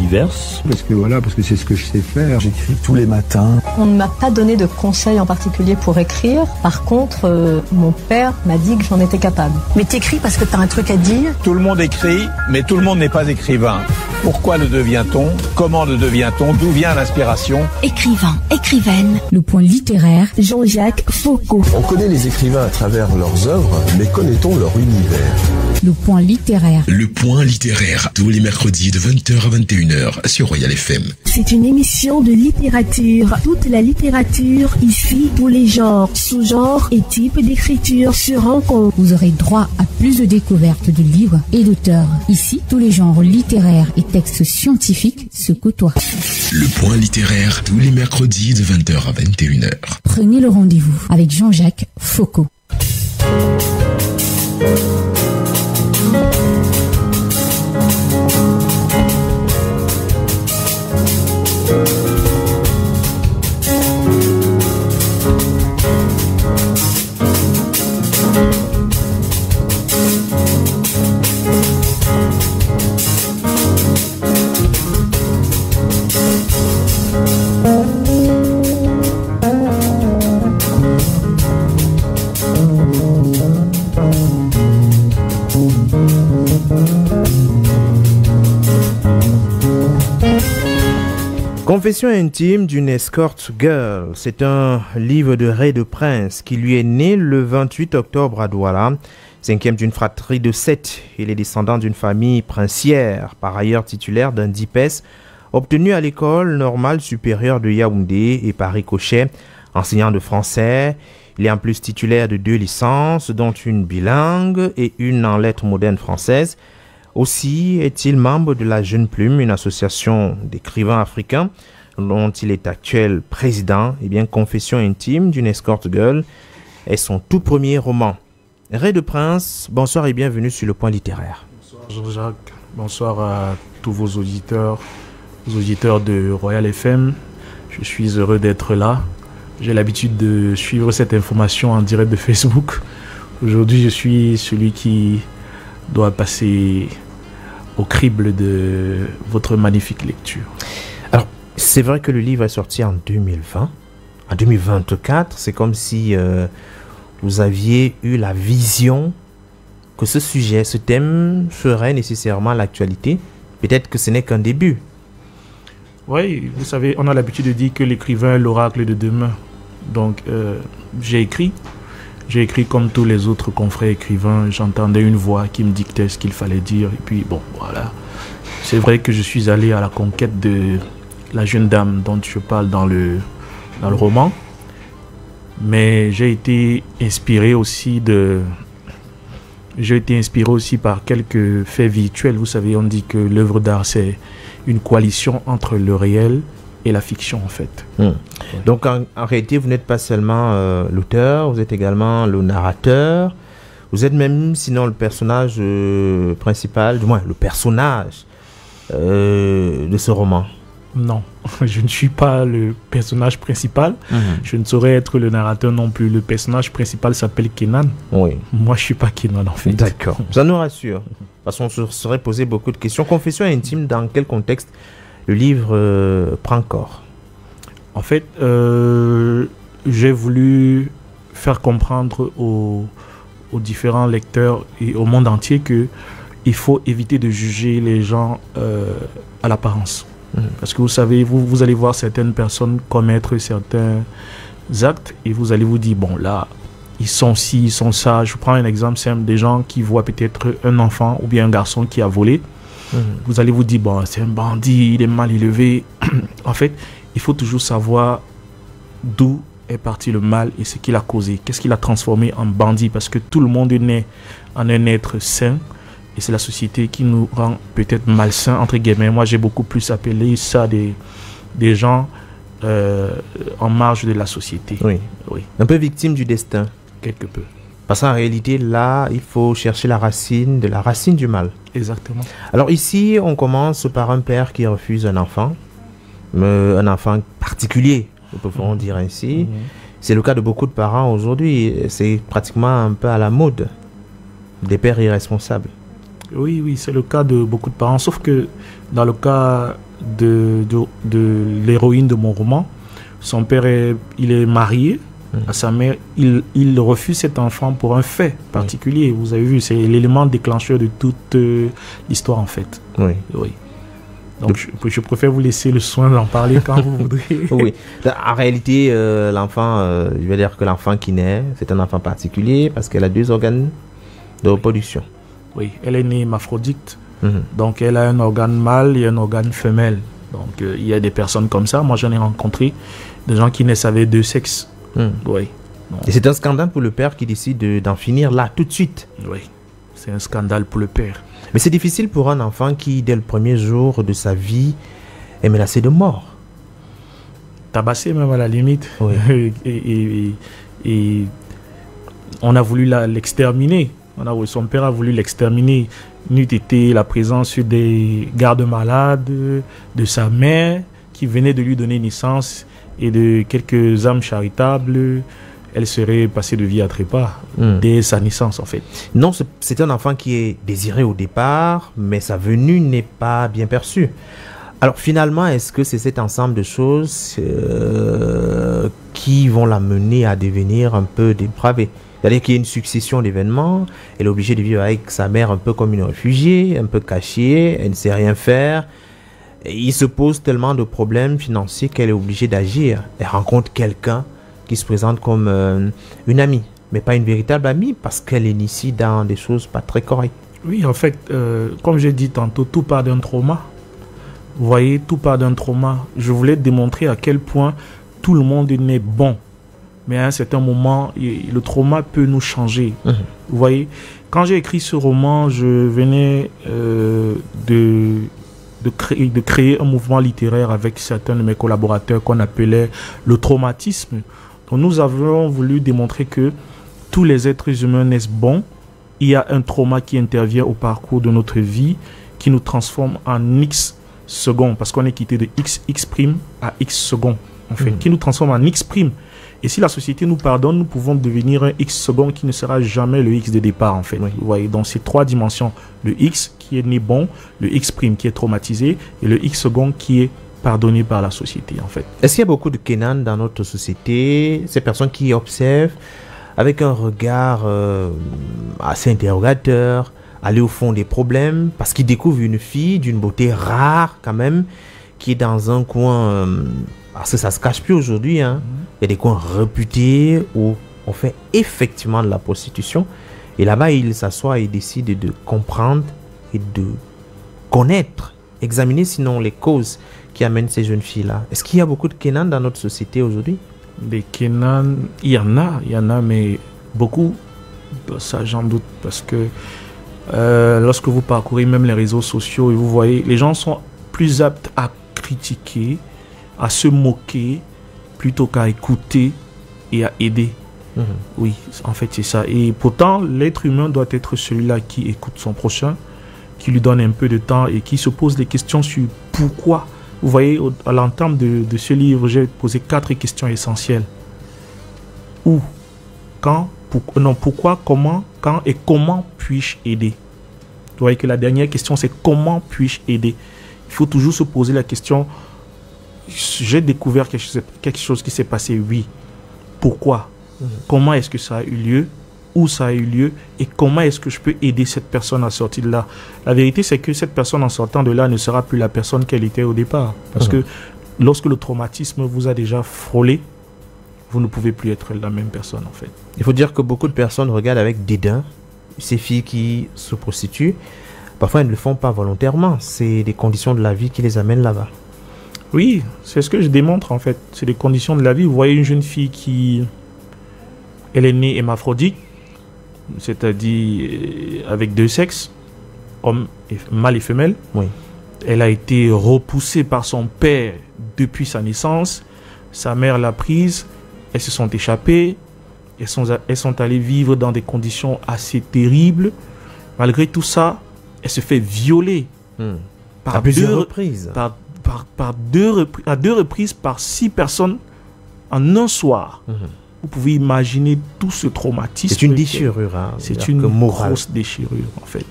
diverses. Parce que c'est ce que je sais faire. J'écris tous les matins. On ne m'a pas donné de conseils en particulier pour écrire. Par contre, mon père m'a dit que j'en étais capable. Mais t'écris parce que t'as un truc à dire. Tout le monde écrit, mais tout le monde n'est pas écrivain. Pourquoi le devient-on? Comment le devient-on? D'où vient l'inspiration? Écrivain, écrivaine. Le point littéraire, Jean-Jacques Foucault. On connaît les écrivains à travers leurs œuvres, mais connaît-on leur univers? Le point littéraire. Le point littéraire, tous les mercredis de 20h à 21h sur Royal FM. C'est une émission de littérature. Toute la littérature, ici, tous les genres, sous-genres et types d'écriture se rencontrent. Vous aurez droit à plus de découvertes de livres et d'auteurs. Ici, tous les genres littéraires et textes scientifiques se côtoient. Le point littéraire, tous les mercredis de 20h à 21h. Prenez le rendez-vous avec Jean-Jacques Foucault. Confession intime d'une escort girl, c'est un livre de Ray de Prince qui lui est né le 28 octobre à Douala, cinquième d'une fratrie de 7. Il est descendant d'une famille princière, par ailleurs titulaire d'un DIPES obtenu à l'école normale supérieure de Yaoundé et par ricochet, enseignant de français. Il est en plus titulaire de 2 licences, dont une bilingue et une en lettres modernes françaises. Aussi est-il membre de la Jeune Plume, une association d'écrivains africains dont il est actuel président. Et bien, Confession intime d'une escort girl est son tout premier roman. Ray de Prince, bonsoir et bienvenue sur le point littéraire. Bonsoir Jean-Jacques, bonsoir à tous vos auditeurs de Royal FM. Je suis heureux d'être là. J'ai l'habitude de suivre cette information en direct de Facebook. Aujourd'hui, je suis celui qui doit passer au crible de votre magnifique lecture. Alors, c'est vrai que le livre est sorti en 2020. En 2024, c'est comme si vous aviez eu la vision que ce sujet, ce thème ferait nécessairement l'actualité. Peut-être que ce n'est qu'un début. Oui, vous savez, on a l'habitude de dire que l'écrivain est l'oracle de demain. Donc, j'ai écrit comme tous les autres confrères écrivains. J'entendais une voix qui me dictait ce qu'il fallait dire. Et puis, bon, voilà. C'est vrai que je suis allé à la conquête de la jeune dame dont je parle dans le roman. Mais j'ai été inspiré aussi par quelques faits virtuels. Vous savez, on dit que l'œuvre d'art, c'est une coalition entre le réel et la fiction, en fait. Ouais. Donc en réalité, vous n'êtes pas seulement l'auteur, vous êtes également le narrateur, vous êtes même, sinon, le personnage principal, du moins le personnage de ce roman. Non, je ne suis pas le personnage principal. Je ne saurais être le narrateur non plus. Le personnage principal s'appelle Kenan. Oui. Moi, je ne suis pas Kenan, en fait. D'accord, ça nous rassure. De toute façon, on se serait posé beaucoup de questions. Confession intime, dans quel contexte le livre prend corps? En fait, j'ai voulu faire comprendre aux différents lecteurs et au monde entier qu'il faut éviter de juger les gens à l'apparence. Parce que vous savez, vous allez voir certaines personnes commettre certains actes et vous allez vous dire, bon là, ils sont ci, ils sont ça. Je prends un exemple simple, des gens qui voient peut-être un enfant ou bien un garçon qui a volé. Vous allez vous dire, bon, c'est un bandit, il est mal élevé. En fait, il faut toujours savoir d'où est parti le mal et ce qu'il a causé. Qu'est-ce qu'il a transformé en bandit? Parce que tout le monde est né en un être sain. Et c'est la société qui nous rend peut-être malsains, entre guillemets. Moi, j'ai beaucoup plus appelé ça des gens en marge de la société. Oui. Un peu victime du destin. Quelque peu. Parce qu'en réalité, là, il faut chercher la racine du mal. Exactement. Alors ici, on commence par un père qui refuse un enfant particulier, nous pouvons dire ainsi. C'est le cas de beaucoup de parents aujourd'hui. C'est pratiquement un peu à la mode, des pères irresponsables. Oui, c'est le cas de beaucoup de parents, sauf que dans le cas de l'héroïne de mon roman. Son père il est marié à sa mère. Il refuse cet enfant pour un fait particulier. Vous avez vu, c'est l'élément déclencheur de toute l'histoire en fait. Oui. Donc je préfère vous laisser le soin d'en parler quand vous voudrez. Oui. En réalité, l'enfant, je vais dire que l'enfant qui naît, c'est un enfant particulier parce qu'elle a 2 organes de reproduction. Oui, elle est née hermaphrodite. Donc elle a un organe mâle et un organe femelle. Donc il y a des personnes comme ça. Moi j'en ai rencontré des gens qui naissent avec 2 sexes. Oui. Et c'est un scandale pour le père qui décide d'en finir là tout de suite. Oui, c'est un scandale pour le père. Mais c'est difficile pour un enfant qui, dès le premier jour de sa vie, est menacé de mort. Tabassé même à la limite. Oui. et on a voulu l'exterminer. Son père a voulu l'exterminer. N'eût été la présence des gardes-malades, de sa mère qui venait de lui donner naissance et de quelques âmes charitables. Elle serait passée de vie à trépas dès sa naissance en fait. Non, c'est un enfant qui est désiré au départ, mais sa venue n'est pas bien perçue. Alors finalement, est-ce que c'est cet ensemble de choses qui vont l'amener à devenir un peu dépravé? C'est-à-dire qu'il y a une succession d'événements, elle est obligée de vivre avec sa mère un peu comme une réfugiée, un peu cachée, elle ne sait rien faire. Et il se pose tellement de problèmes financiers qu'elle est obligée d'agir. Elle rencontre quelqu'un qui se présente comme une amie, mais pas une véritable amie parce qu'elle initie dans des choses pas très correctes. Oui, en fait, comme j'ai dit tantôt, tout part d'un trauma. Vous voyez, tout part d'un trauma. Je voulais démontrer à quel point tout le monde n'est bon. Mais à un certain moment, le trauma peut nous changer. Vous voyez, quand j'ai écrit ce roman, je venais de créer un mouvement littéraire avec certains de mes collaborateurs qu'on appelait le traumatisme. Donc nous avons voulu démontrer que tous les êtres humains naissent bons. Il y a un trauma qui intervient au parcours de notre vie qui nous transforme en X secondes parce qu'on est quitté de X' à X secondes en fait, qui nous transforme en X'. Et si la société nous pardonne, nous pouvons devenir un X seconde qui ne sera jamais le X de départ en fait. Vous voyez, dans ces 3 dimensions, le X qui est né bon, le X' qui est traumatisé et le X seconde qui est pardonné par la société en fait. Est-ce qu'il y a beaucoup de Kenan dans notre société, ces personnes qui observent avec un regard assez interrogateur, aller au fond des problèmes, parce qu'ils découvrent une fille d'une beauté rare quand même, qui est dans un coin, parce que ça se cache plus aujourd'hui, hein. Il y a des coins réputés où on fait effectivement de la prostitution, et là-bas il s'assoit et décide de comprendre et de connaître, examiner sinon les causes qui amènent ces jeunes filles-là. Est-ce qu'il y a beaucoup de Kenan dans notre société aujourd'hui? Des Kenan, il y en a, mais beaucoup, ça j'en doute, parce que lorsque vous parcourez même les réseaux sociaux et vous voyez, les gens sont plus aptes à critiquer, à se moquer, plutôt qu'à écouter et à aider. Oui, en fait c'est ça. Et pourtant, l'être humain doit être celui-là qui écoute son prochain, qui lui donne un peu de temps et qui se pose des questions sur pourquoi. Vous voyez, à l'entame de ce livre, j'ai posé 4 questions essentielles. Où, quand, pourquoi, comment, quand et comment puis-je aider? Vous voyez que la dernière question, c'est comment puis-je aider? Il faut toujours se poser la question, j'ai découvert quelque chose qui s'est passé, oui. Pourquoi? Comment est-ce que ça a eu lieu? Où ça a eu lieu? Et comment est-ce que je peux aider cette personne à sortir de là? La vérité, c'est que cette personne, en sortant de là, ne sera plus la personne qu'elle était au départ. Parce que lorsque le traumatisme vous a déjà frôlé, vous ne pouvez plus être la même personne, en fait. Il faut dire que beaucoup de personnes regardent avec dédain ces filles qui se prostituent. Parfois, elles ne le font pas volontairement. C'est des conditions de la vie qui les amènent là-bas. Oui, c'est ce que je démontre, en fait. C'est des conditions de la vie. Vous voyez une jeune fille qui... Elle est née hermaphrodite, c'est-à-dire avec 2 sexes, homme et, mâle et femelle. Oui. Elle a été repoussée par son père depuis sa naissance. Sa mère l'a prise. Elles se sont échappées. Elles sont allées vivre dans des conditions assez terribles. Malgré tout ça, elle se fait violer à plusieurs reprises. À 2 reprises par 6 personnes en un soir. Vous pouvez imaginer tout ce traumatisme. C'est une déchirure. Hein, c'est une grosse déchirure, en fait.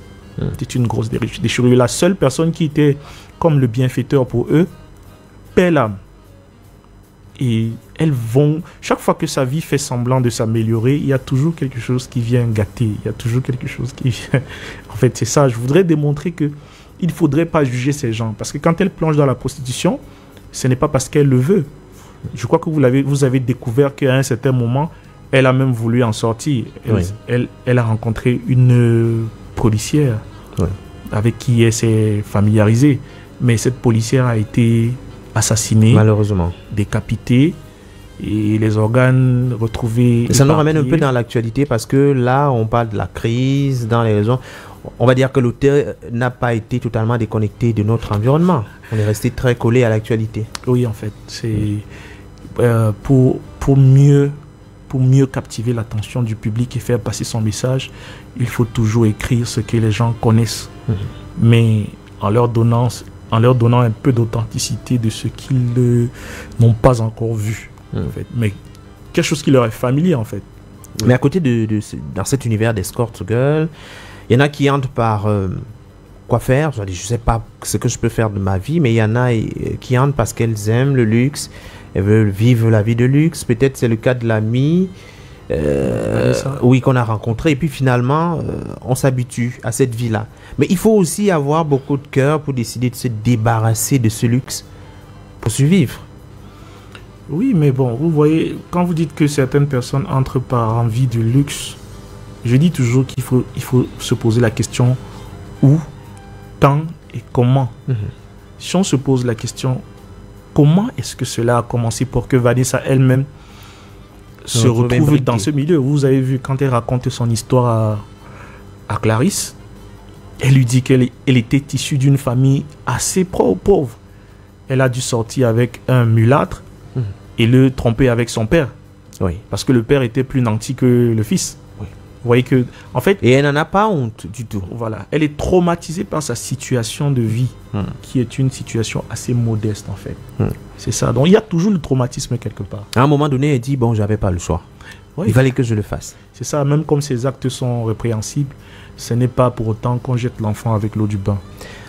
C'est une grosse déchirure. La seule personne qui était comme le bienfaiteur pour eux, paient l'âme. Et elles vont, chaque fois que sa vie fait semblant de s'améliorer, il y a toujours quelque chose qui vient gâter. Il y a toujours quelque chose qui vient... En fait, c'est ça. Je voudrais démontrer que il ne faudrait pas juger ces gens. Parce que quand elles plongent dans la prostitution, ce n'est pas parce qu'elles le veulent. Je crois que vous avez découvert qu'à un certain moment, elle a même voulu en sortir. Elle a rencontré une policière avec qui elle s'est familiarisée. Mais cette policière a été assassinée, malheureusement, décapitée, et les organes retrouvés. Ça nous ramène un peu dans l'actualité parce que là, on parle de la crise dans les régions. On va dire que l'auteur n'a pas été totalement déconnecté de notre environnement. On est resté très collé à l'actualité. Oui, en fait, c'est pour mieux captiver l'attention du public et faire passer son message, il faut toujours écrire ce que les gens connaissent, mais en leur donnant un peu d'authenticité de ce qu'ils n'ont pas encore vu, en fait. Mais quelque chose qui leur est familier, en fait. Mais à côté dans cet univers d'escort girl, il y en a qui entrent par quoi faire. Je ne sais pas ce que je peux faire de ma vie, mais il y en a qui entrent parce qu'elles aiment le luxe, elles veulent vivre la vie de luxe. Peut-être c'est le cas de l'ami qu'on a rencontré, et puis finalement on s'habitue à cette vie-là. Mais il faut aussi avoir beaucoup de cœur pour décider de se débarrasser de ce luxe pour survivre. Oui, mais bon, vous voyez, quand vous dites que certaines personnes entrent par envie de luxe, je dis toujours qu'il faut se poser la question où, quand et comment. Si on se pose la question comment est-ce que cela a commencé pour que Vanessa elle-même se retrouve dans ce milieu. Vous avez vu, quand elle raconte son histoire à Clarisse, elle lui dit qu'elle était issue d'une famille assez pauvre. Elle a dû sortir avec un mulâtre et le tromper avec son père. Oui. Parce que le père était plus nanti que le fils. Oui. Vous voyez que, en fait... Et elle n'en a pas honte du tout. Voilà. Elle est traumatisée par sa situation de vie, qui est une situation assez modeste, en fait. C'est ça. Donc, il y a toujours le traumatisme quelque part. À un moment donné, elle dit, bon, j'avais pas le choix. Oui. Il fallait que je le fasse. C'est ça. Même comme ces actes sont répréhensibles, ce n'est pas pour autant qu'on jette l'enfant avec l'eau du bain.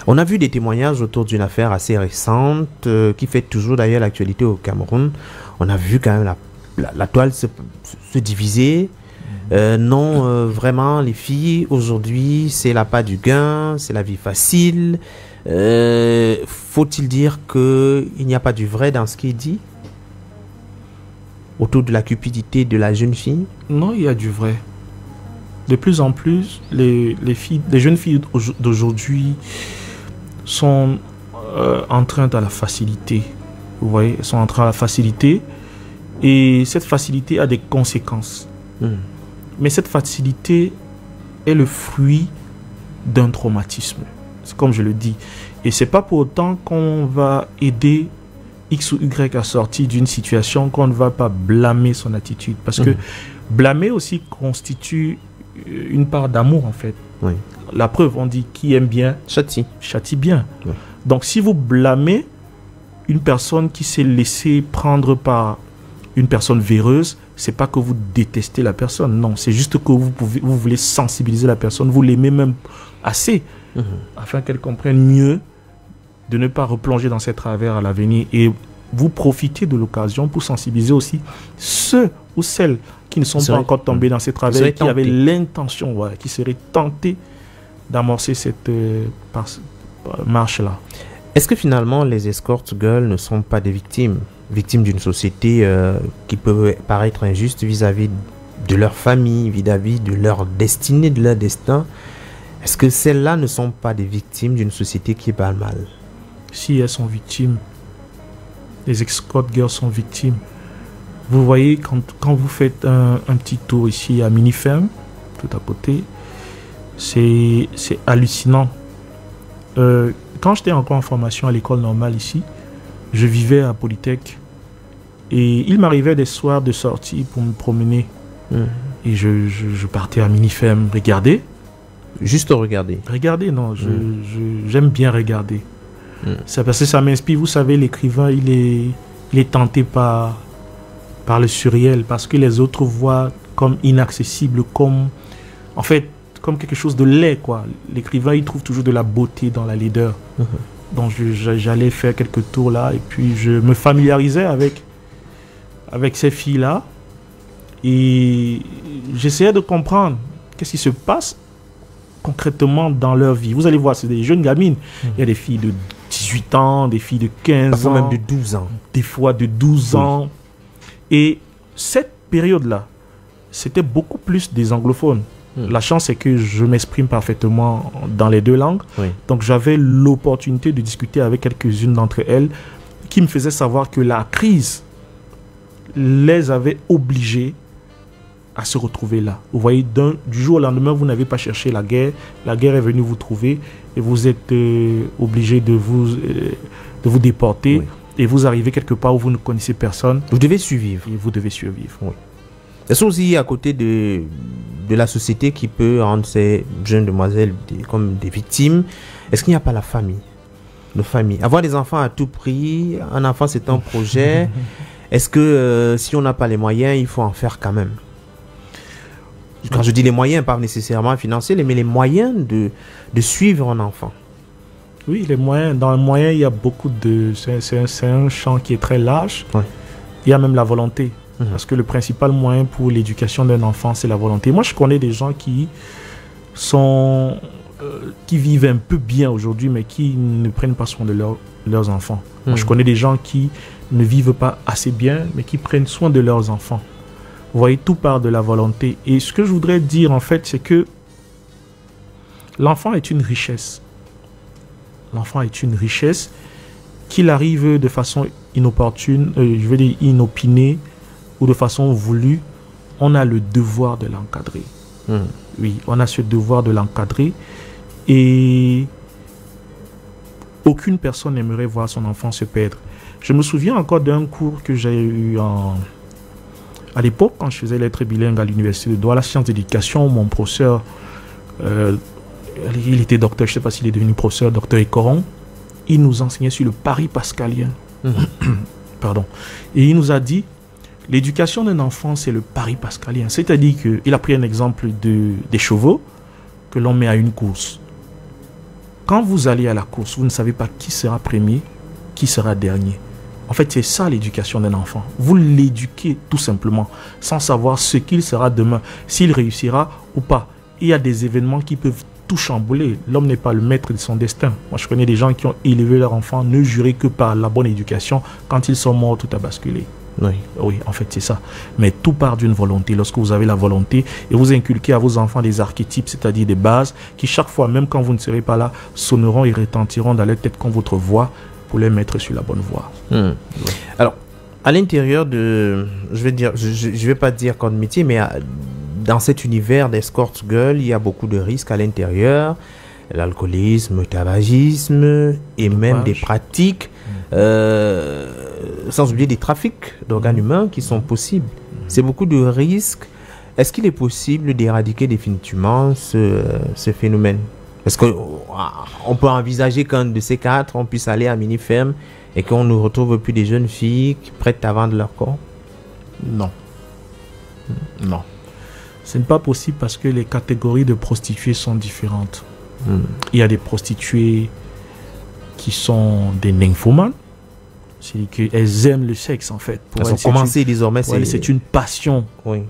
On a vu des témoignages autour d'une affaire assez récente qui fait toujours d'ailleurs l'actualité au Cameroun. On a vu quand même la toile se diviser. Vraiment, les filles, aujourd'hui, c'est l'appât du gain, c'est la vie facile. Faut-il dire qu'il n'y a pas du vrai dans ce qui est dit autour de la cupidité de la jeune fille? Non, il y a du vrai. De plus en plus, les jeunes filles d'aujourd'hui sont entreintes à la facilité. Vous voyez, elles sont entrées à la facilité. Et cette facilité a des conséquences. Mais cette facilité est le fruit d'un traumatisme. C'est comme je le dis. Et c'est pas pour autant qu'on va aider X ou Y à sortir d'une situation qu'on ne va pas blâmer son attitude. Parce que blâmer aussi constitue une part d'amour, en fait. Oui. La preuve, on dit qui aime bien châtie bien. Oui. Donc si vous blâmez une personne qui s'est laissée prendre par une personne véreuse, c'est pas que vous détestez la personne, non, c'est juste que vous voulez sensibiliser la personne, vous l'aimez même assez, afin qu'elle comprenne mieux de ne pas replonger dans ses travers à l'avenir, et vous profitez de l'occasion pour sensibiliser aussi ceux ou celles qui ne sont pas encore tombés dans ces travers et qui avaient l'intention, qui seraient tentés d'amorcer cette marche-là. Est-ce que finalement les escort girls ne sont pas des victimes d'une société qui peut paraître injuste vis-à-vis de leur famille, vis-à-vis de leur destinée, de leur destin? Est-ce que celles-là ne sont pas des victimes d'une société qui va mal? Si elles sont victimes, les escort girls sont victimes. Vous voyez, quand vous faites un petit tour ici à Miniferme, tout à côté, c'est hallucinant. Quand j'étais encore en formation à l'école normale ici, je vivais à Polytech et il m'arrivait des soirs de sortie pour me promener. Et je partais à Miniferme regarder. Juste regarder? Regarder, non. J'aime bien regarder. C'est parce que ça m'inspire. Vous savez, l'écrivain, il est tenté par le surréel, parce que les autres voient comme inaccessible, comme quelque chose de laid, quoi. L'écrivain, il trouve toujours de la beauté dans la laideur. Donc j'allais faire quelques tours là et puis je me familiarisais avec ces filles-là et j'essayais de comprendre qu'est-ce qui se passe concrètement dans leur vie. Vous allez voir, c'est des jeunes gamines. Il y a des filles de 18 ans, des filles de 15 ans. Même de 12 ans. Des fois de 12 ans. Et cette période-là, c'était beaucoup plus des anglophones. La chance, c'est que je m'exprime parfaitement dans les deux langues. Donc, j'avais l'opportunité de discuter avec quelques-unes d'entre elles qui me faisaient savoir que la crise les avait obligées à se retrouver là. Vous voyez, du jour au lendemain, vous n'avez pas cherché la guerre. La guerre est venue vous trouver et vous êtes obligé de vous déporter. Et vous arrivez quelque part où vous ne connaissez personne. Vous devez survivre. Et vous devez survivre. Oui. Est-ce aussi à côté de la société qui peut rendre ces jeunes demoiselles comme des victimes, est-ce qu'il n'y a pas la famille? La famille. Avoir des enfants à tout prix, un enfant c'est un projet. Est-ce que si on n'a pas les moyens, il faut en faire quand même? Quand je dis les moyens, pas nécessairement financiers, mais les moyens de suivre un enfant. Oui, les moyens. Dans les moyens, il y a beaucoup de... C'est un champ qui est très large. Il y a même la volonté. Parce que le principal moyen pour l'éducation d'un enfant, c'est la volonté. Moi, je connais des gens qui vivent un peu bien aujourd'hui, mais qui ne prennent pas soin de leurs enfants. Moi, je connais des gens qui ne vivent pas assez bien, mais qui prennent soin de leurs enfants. Vous voyez, tout part de la volonté. Et ce que je voudrais dire, en fait, c'est que l'enfant est une richesse. L'enfant est une richesse qu'il arrive de façon inopportune, je veux dire inopinée, ou de façon voulue, on a le devoir de l'encadrer. Oui, on a ce devoir de l'encadrer et aucune personne n'aimerait voir son enfant se perdre. Je me souviens encore d'un cours que j'ai eu à l'époque, quand je faisais lettres bilingues à l'université de Douala, sciences d'éducation. Mon professeur, il était docteur, je ne sais pas s'il est devenu professeur, docteur Ekoron. Il nous enseignait sur le pari pascalien. Pardon. Et il nous a dit, l'éducation d'un enfant, c'est le pari pascalien. C'est-à-dire qu'il a pris un exemple des chevaux que l'on met à une course. Quand vous allez à la course, vous ne savez pas qui sera premier, qui sera dernier. En fait, c'est ça l'éducation d'un enfant. Vous l'éduquez tout simplement, sans savoir ce qu'il sera demain, s'il réussira ou pas. Il y a des événements qui peuvent tout chambouler. L'homme n'est pas le maître de son destin. Moi, je connais des gens qui ont élevé leur enfant, ne juré que par la bonne éducation. Quand ils sont morts, tout a basculé. Oui, en fait, c'est ça. Mais tout part d'une volonté. Lorsque vous avez la volonté et vous inculquez à vos enfants des archétypes, c'est-à-dire des bases, qui chaque fois, même quand vous ne serez pas là, sonneront et retentiront dans leur tête comme votre voix pour les mettre sur la bonne voie. Alors, à l'intérieur de... Je vais pas dire comme métier, mais dans cet univers d'escort girl, il y a beaucoup de risques à l'intérieur. L'alcoolisme, le tabagisme et même des pratiques, sans oublier des trafics d'organes humains qui sont possibles. C'est beaucoup de risques. Est-ce qu'il est possible d'éradiquer définitivement ce phénomène? Est-ce qu'on peut envisager qu'un de ces quatre, on puisse aller à Mini-Ferme et qu'on ne retrouve plus des jeunes filles prêtes à vendre leur corps? Non. Non. Ce n'est pas possible parce que les catégories de prostituées sont différentes. Il y a des prostituées qui sont des nymphomanes. C'est-à-dire qu'elles aiment le sexe, en fait. Elles ont commencé désormais. C'est une passion. Oui.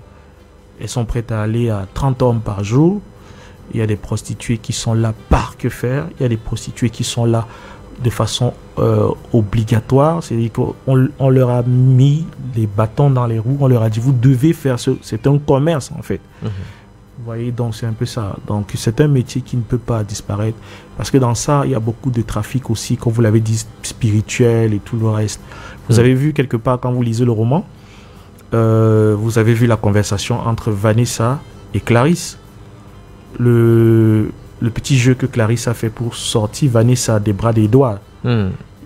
Elles sont prêtes à aller à 30 hommes par jour. Il y a des prostituées qui sont là par que faire. Il y a des prostituées qui sont là de façon obligatoire. C'est-à-dire qu'on leur a mis les bâtons dans les roues. On leur a dit, vous devez faire c'est un commerce, en fait. Vous voyez, donc c'est un peu ça. Donc c'est un métier qui ne peut pas disparaître. Parce que dans ça, il y a beaucoup de trafic aussi, comme vous l'avez dit, spirituel et tout le reste. Vous avez vu quelque part, quand vous lisez le roman, vous avez vu la conversation entre Vanessa et Clarisse. Le petit jeu que Clarisse a fait pour sortir Vanessa des bras des doigts.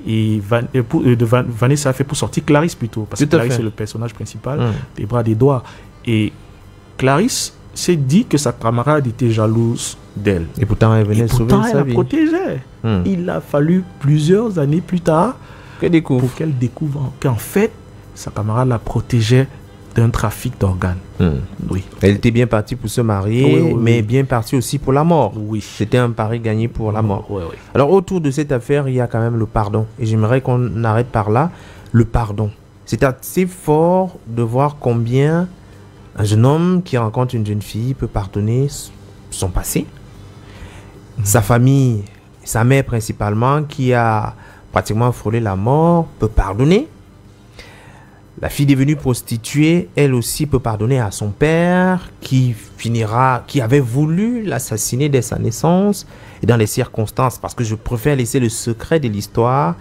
Et Vanessa a fait pour sortir Clarisse plutôt. Parce que Clarisse est le personnage principal des bras des doigts. Et Clarisse s'est dit que sa camarade était jalouse d'elle. Et pourtant, elle venait sauver sa vie. Elle la protégeait. Il a fallu plusieurs années plus tard pour qu'elle découvre qu'en fait, sa camarade la protégeait d'un trafic d'organes. Oui. Elle était bien partie pour se marier, mais bien partie aussi pour la mort. Oui. C'était un pari gagné pour la mort. Oui. Alors, autour de cette affaire, il y a quand même le pardon. Et j'aimerais qu'on arrête par là. Le pardon. C'est assez fort de voir combien un jeune homme qui rencontre une jeune fille peut pardonner son passé, sa famille, sa mère principalement, qui a pratiquement frôlé la mort, peut pardonner. La fille devenue prostituée, elle aussi peut pardonner à son père qui avait voulu l'assassiner dès sa naissance et dans les circonstances, parce que je préfère laisser le secret de l'histoire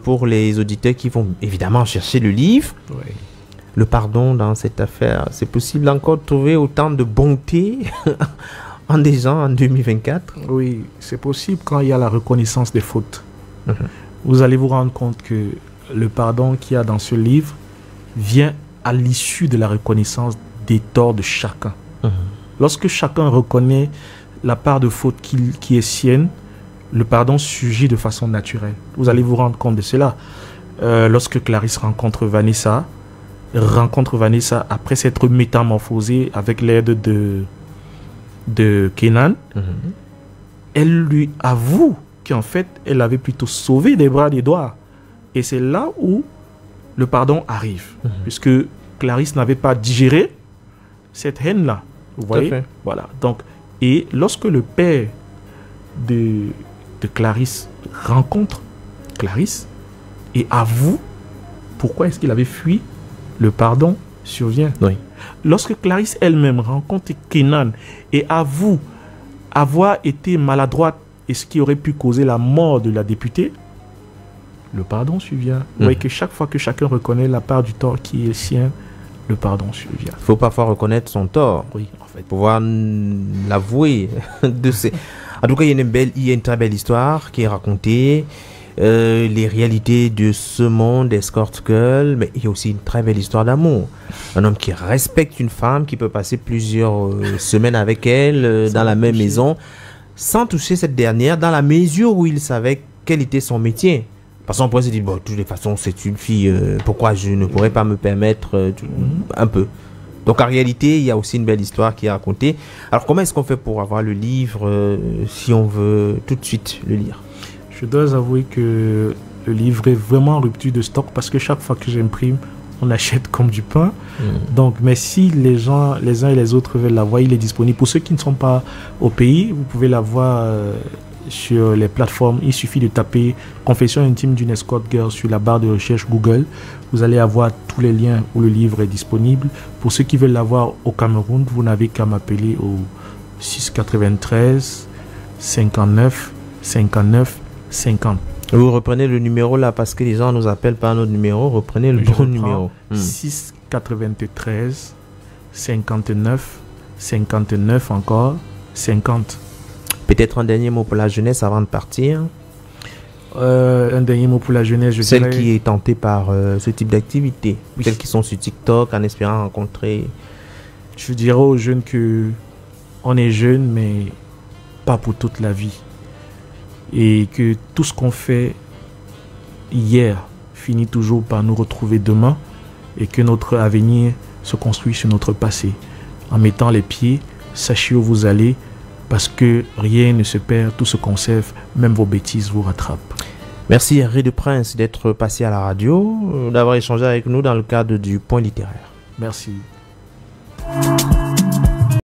pour les auditeurs qui vont évidemment chercher le livre. Oui. Le pardon dans cette affaire, c'est possible encore de trouver autant de bonté en des gens en 2024? Oui, c'est possible quand il y a la reconnaissance des fautes. Vous allez vous rendre compte que le pardon qu'il y a dans ce livre vient à l'issue de la reconnaissance des torts de chacun. Lorsque chacun reconnaît la part de faute qui est sienne, le pardon surgit de façon naturelle. Vous allez vous rendre compte de cela. Lorsque Clarisse rencontre Vanessa après s'être métamorphosée avec l'aide de Kenan, elle lui avoue qu'en fait, elle avait plutôt sauvé des bras d'Edouard. Et c'est là où le pardon arrive, puisque Clarisse n'avait pas digéré cette haine-là. Vous voyez? Voilà. Donc, et lorsque le père de Clarisse rencontre Clarisse et avoue pourquoi est-ce qu'il avait fui, le pardon survient. Oui. Lorsque Clarisse elle-même rencontre Kenan et avoue avoir été maladroite et ce qui aurait pu causer la mort de la députée, le pardon survient. Vous voyez que chaque fois que chacun reconnaît la part du tort qui est sien, le pardon survient. Il faut parfois reconnaître son tort. Oui, en fait. Pouvoir l'avouer. En tout cas, il y a une très belle histoire qui est racontée. Les réalités de ce monde escort girl, mais il y a aussi une très belle histoire d'amour. Un homme qui respecte une femme, qui peut passer plusieurs semaines avec elle dans la même maison, sans toucher cette dernière, dans la mesure où il savait quel était son métier. Parce qu'on pourrait se dire, bon, de toutes les façons, c'est une fille, pourquoi je ne pourrais pas me permettre un peu. Donc en réalité, il y a aussi une belle histoire qui est racontée. Alors comment est-ce qu'on fait pour avoir le livre si on veut tout de suite le lire? Je dois avouer que le livre est vraiment en rupture de stock parce que chaque fois que j'imprime, on achète comme du pain. Donc, mais si les gens, les uns et les autres veulent l'avoir, il est disponible. Pour ceux qui ne sont pas au pays, vous pouvez l'avoir sur les plateformes. Il suffit de taper Confession intime d'une escort girl sur la barre de recherche Google. Vous allez avoir tous les liens où le livre est disponible. Pour ceux qui veulent l'avoir au Cameroun, vous n'avez qu'à m'appeler au 693 59 59 50. Vous reprenez le numéro là parce que les gens nous appellent par notre numéro. Reprenez le bon numéro. 693 59 59 encore 50. Peut-être un dernier mot pour la jeunesse avant de partir. Un dernier mot pour la jeunesse, Celle qui est tentée par ce type d'activité. Oui. Celles qui sont sur TikTok en espérant rencontrer. Je dirais aux jeunes que on est jeune, mais pas pour toute la vie. Et que tout ce qu'on fait hier finit toujours par nous retrouver demain. Et que notre avenir se construit sur notre passé. En mettant les pieds, sachez où vous allez. Parce que rien ne se perd, tout se conserve, même vos bêtises vous rattrapent. Merci Henri de Prince d'être passé à la radio, d'avoir échangé avec nous dans le cadre du Point littéraire. Merci.